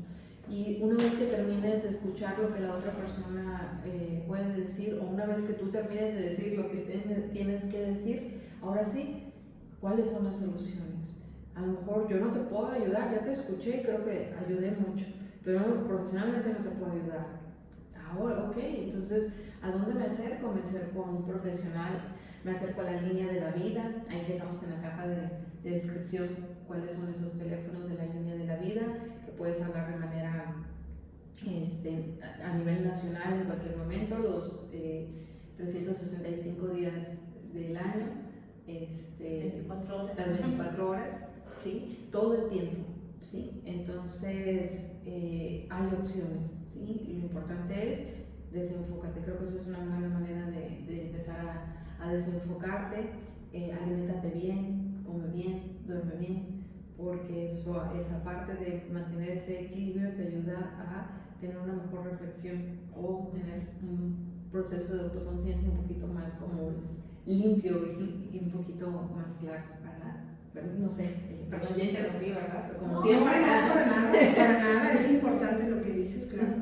Y una vez que termines de escuchar lo que la otra persona puede decir, o una vez que tú termines de decir lo que tienes que decir, ahora sí, ¿cuáles son las soluciones? A lo mejor yo no te puedo ayudar, ya te escuché y creo que ayudé mucho, pero profesionalmente no te puedo ayudar. ahora, ok, entonces, ¿a dónde me acerco? Me acerco a un profesional, me acerco a la línea de la vida, ahí dejamos en la caja de descripción cuáles son esos teléfonos de la línea de la vida, que puedes hablar de manera a nivel nacional en cualquier momento, los 365 días del año, 24 horas. las 24 horas, ¿sí? Todo el tiempo, ¿sí? Entonces, hay opciones, ¿sí? Lo importante es desenfócate. Creo que eso es una buena manera de empezar a desenfocarte. Aliméntate bien, come bien, duerme bien, porque eso, esa parte de mantener ese equilibrio te ayuda a tener una mejor reflexión o tener un proceso de autoconciencia un poquito más como limpio y un poquito más claro, ¿verdad? Pero no sé, perdón, ya interrumpí, ¿verdad? Pero como No, siempre, para nada, es importante lo que dices, claro.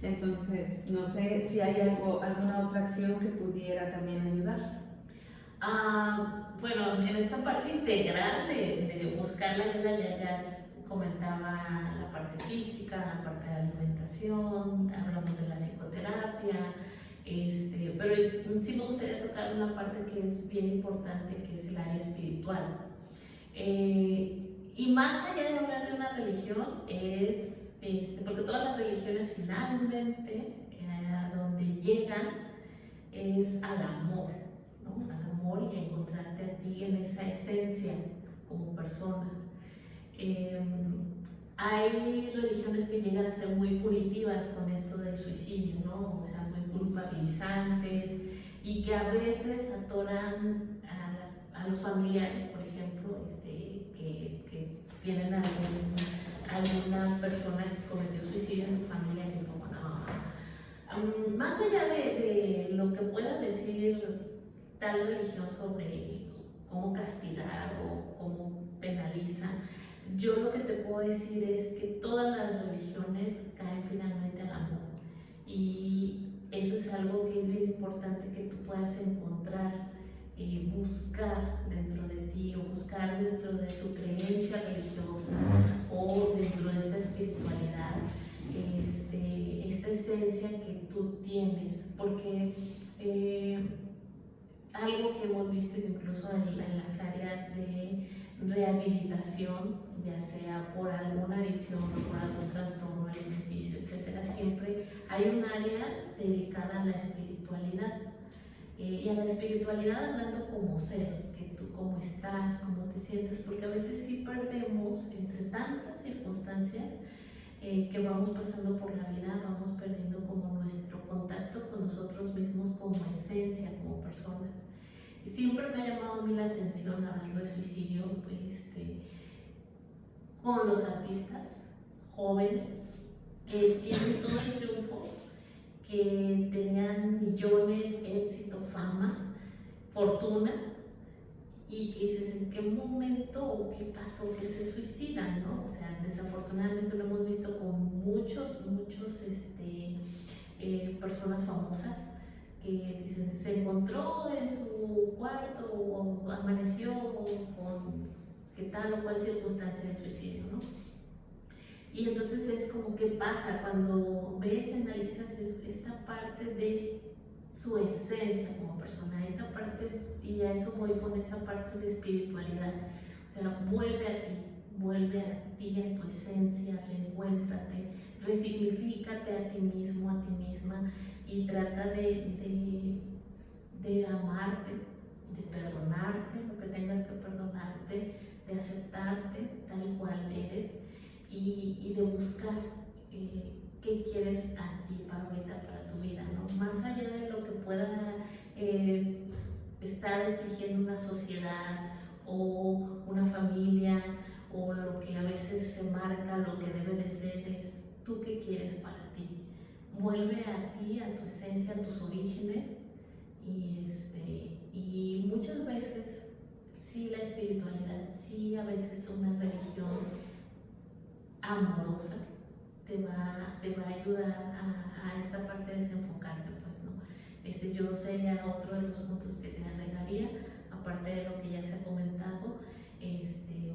Entonces, no sé si hay alguna otra acción que pudiera también ayudar. Bueno, en esta parte integral de buscar la ayuda ya comentaba la parte física, la parte de alimentación, hablamos de la psicoterapia, pero sí me gustaría tocar una parte que es bien importante, que es el área espiritual. Y más allá de hablar de una religión, porque todas las religiones finalmente a donde llegan es al amor, ¿no? Al amor y a encontrarte a ti en esa esencia como persona. Hay religiones que llegan a ser muy punitivas con esto del suicidio, ¿no? O sea, muy culpabilizantes y que a veces atoran a los familiares, por ejemplo, que tienen alguna persona que cometió suicidio en su familia, que es como, no. Más allá de lo que pueda decir tal religión sobre cómo castigar o cómo penaliza, yo lo que te puedo decir es que todas las religiones caen finalmente al amor, y eso es algo que es bien importante que tú puedas encontrar, buscar dentro de ti o buscar dentro de tu creencia religiosa o dentro de esta espiritualidad, esta esencia que tú tienes, porque algo que hemos visto incluso en las áreas de rehabilitación, ya sea por alguna adicción o por algún trastorno alimenticio, etcétera, siempre hay un área dedicada a la espiritualidad. Y a la espiritualidad hablando como ser, que tú cómo estás, cómo te sientes, porque a veces sí perdemos entre tantas circunstancias que vamos pasando por la vida, vamos perdiendo como nuestro contacto con nosotros mismos como esencia, como personas. Y siempre me ha llamado a mí la atención, hablando de suicidio, con los artistas jóvenes que tienen todo el triunfo, que tenían millones, éxito, fama, fortuna, y que dices, ¿en qué momento o qué pasó que se suicidan, ¿no? O sea, desafortunadamente lo hemos visto con muchos personas famosas que dicen, se encontró en su cuarto o amaneció con que tal o cual circunstancia de suicidio, ¿no? Y entonces es como, ¿qué pasa? Cuando ves y analizas esta parte de su esencia como persona, esta parte, y a eso voy con esta parte de espiritualidad, o sea, vuelve a ti, a tu esencia, reencuéntrate, resignifícate a ti mismo, a ti misma, y trata de amarte, de perdonarte lo que tengas que perdonarte, de aceptarte tal cual eres, y de buscar qué quieres a ti para ahorita, para tu vida, ¿no? Más allá de lo que pueda estar exigiendo una sociedad o una familia, o lo que a veces se marca, lo que debe de ser, es tú qué quieres para ti. Vuelve a ti, a tu esencia, a tus orígenes, y muchas veces sí la espiritualidad, sí a veces una religión amorosa te va a ayudar a esta parte de desenfocarte, pues, ¿no? Yo sería otro de los puntos que te agregaría, aparte de lo que ya se ha comentado,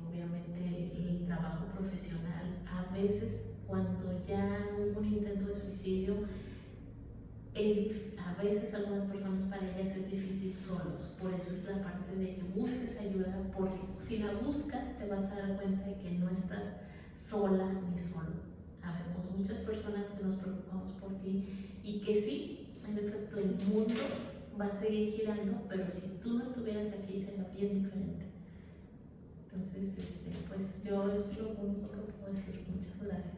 obviamente el trabajo profesional. A veces cuando ya hubo un intento de suicidio, a veces algunas personas para ellas es difícil solos, por eso es la parte de que busques ayuda, porque si la buscas te vas a dar cuenta de que no estás sola ni solo. Habemos muchas personas que nos preocupamos por ti y que sí, en efecto, el mundo va a seguir girando, pero si tú no estuvieras aquí sería bien diferente. Entonces, pues yo es lo único que puedo decir. Muchas gracias.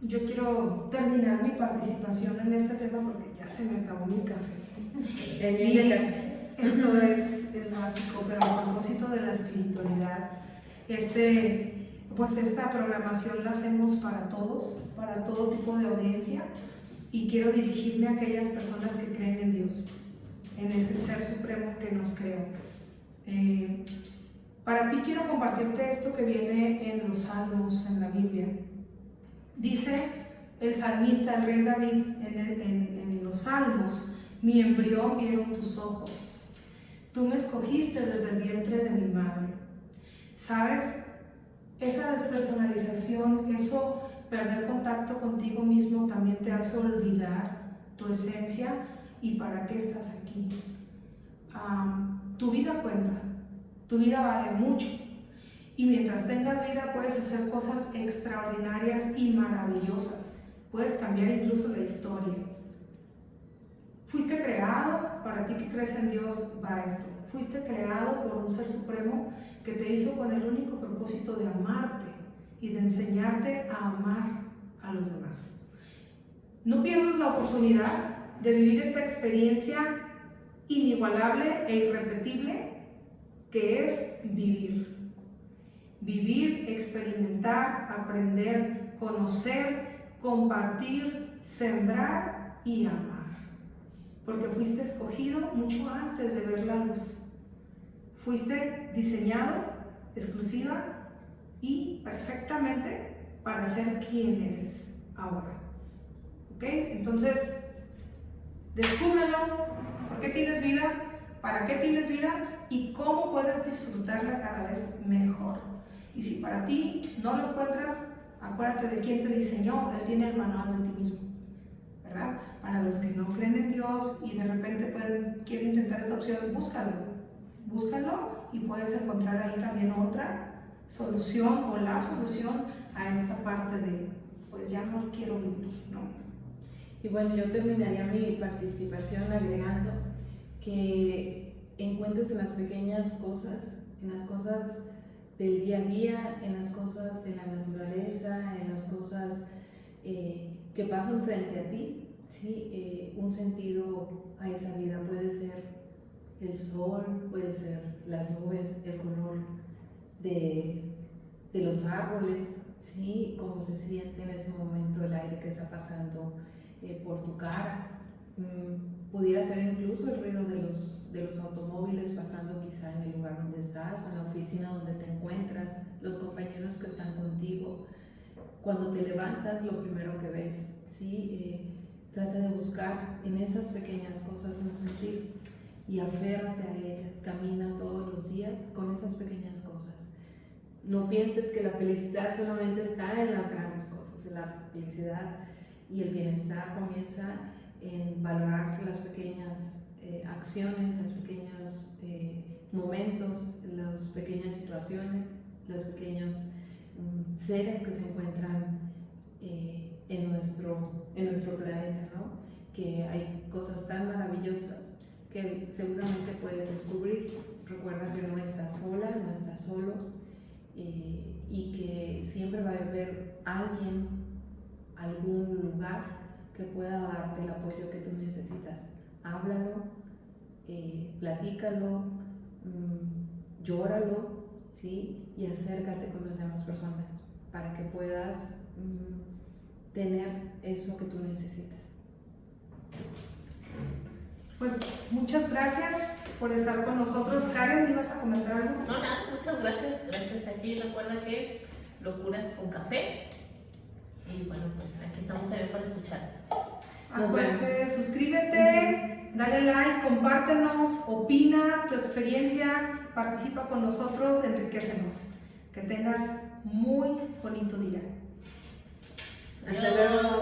Yo quiero terminar mi participación en este tema porque ya se me acabó mi café. Y esto es básico, pero a propósito de la espiritualidad, pues esta programación la hacemos para todos, para todo tipo de audiencia, y quiero dirigirme a aquellas personas que creen en Dios, en ese ser supremo que nos creó. Para ti quiero compartirte esto que viene en los Salmos, en la Biblia. Dice el salmista, el rey David, en los Salmos: mi embrión vieron tus ojos, tú me escogiste desde el vientre de mi madre. ¿Sabes? Esa despersonalización, eso, perder contacto contigo mismo, también te hace olvidar tu esencia y para qué estás aquí. Tu vida cuenta, tu vida vale mucho. Y mientras tengas vida puedes hacer cosas extraordinarias y maravillosas. Puedes cambiar incluso la historia. Fuiste creado, para ti que crees en Dios va esto. Fuiste creado por un ser supremo que te hizo con el único propósito de amarte y de enseñarte a amar a los demás. No pierdas la oportunidad de vivir esta experiencia inigualable e irrepetible que es vivir. Vivir, experimentar, aprender, conocer, compartir, sembrar y amar. Porque fuiste escogido mucho antes de ver la luz. Fuiste diseñado, exclusiva y perfectamente para ser quien eres ahora. ¿Ok? Entonces, descúbrelo. ¿Por qué tienes vida? ¿Para qué tienes vida? Y cómo puedes disfrutarla cada vez mejor. Y si para ti no lo encuentras, acuérdate de quién te diseñó. Él tiene el manual de ti mismo, ¿verdad? Para los que no creen en Dios y de repente quieren intentar esta opción, búscalo y puedes encontrar ahí también otra solución o la solución a esta parte de, pues ya no quiero vivir, ¿no? Y bueno, yo terminaría mi participación agregando que encuentres en las pequeñas cosas, en las cosas del día a día, en las cosas de la naturaleza, en las cosas que pasan frente a ti, ¿sí? Un sentido a esa vida. Puede ser el sol, puede ser las nubes, el color de los árboles, ¿sí? Cómo se siente en ese momento el aire que está pasando por tu cara. Pudiera ser incluso el ruido de los automóviles pasando quizá en el lugar donde estás o en la oficina donde te encuentras, los compañeros que están contigo. Cuando te levantas, lo primero que ves, ¿sí? Trata de buscar en esas pequeñas cosas un sentir y aférrate a ellas. Camina todos los días con esas pequeñas cosas. No pienses que la felicidad solamente está en las grandes cosas. La felicidad y el bienestar comienza en valorar las pequeñas acciones, los pequeños momentos, las pequeñas situaciones, los pequeños seres que se encuentran en nuestro planeta, ¿no? Que hay cosas tan maravillosas que seguramente puedes descubrir. Recuerda que no estás sola, no estás solo, y que siempre va a haber alguien, algún lugar que pueda darte el apoyo que tú necesitas. Háblalo, platícalo, llóralo, ¿sí? Y acércate con las demás personas para que puedas tener eso que tú necesitas. Pues muchas gracias por estar con nosotros. Karen, ¿ibas a comentar algo? No, nada, muchas gracias. Gracias aquí. Recuerda que Locuras con Café. Y bueno, pues aquí estamos también para escuchar. Acuérdate, suscríbete, dale like, compártenos, opina tu experiencia, participa con nosotros, enriquecenos. Que tengas muy bonito día. Hasta luego.